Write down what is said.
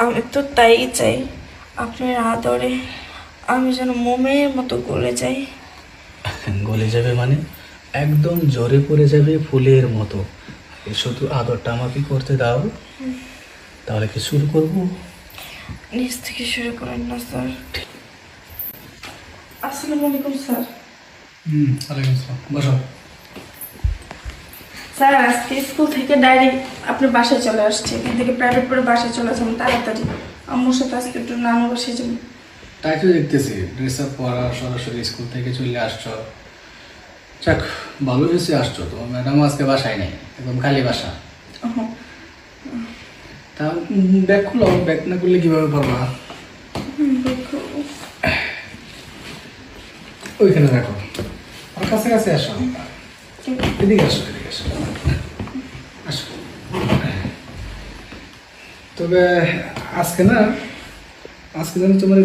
আমি তো তাই চাই, আপনার আদরে আমি যেন মোমের মতো গলে যাই। গলে যাবে মানে? একদম জ্বরে পড়ে যাবে ফুলের মতো। শুধু আদরটা আমাকে করতে দাও, তাহলে কি শুরু করবো? নিচ থেকে শুরু করেন না স্যার। আসসালামু আলাইকুম স্যার। ওয়ালাইকুম আসসালাম, বসো। স্যার আজকে স্কুল থেকে ডাইরেক্ট আপনার বাসায় চলে আসছে, এখান থেকে প্রাইভেট পড়ে বাসায় চলে আসলাম তাড়াতাড়ি। আম্মুর সাথে আজকে একটু নানু বাসায় যাবো। তাই তো দেখতেছি, ড্রেস আপ পরা, সরাসরি স্কুল থেকে চলে আসছো। যাক, ভালো হয়েছে আসছো। তো ম্যাডাম আজকে বাসায় নেই, একদম খালি বাসা। তা ব্যাগ খুলো, ব্যাগ না করলে কিভাবে পারবা? ওইখানে রাখো, আর কাছে কাছে আসো, এদিকে আসো, এদিকে আসো, আসো। তবে আজকে না, আজকে যেন তোমার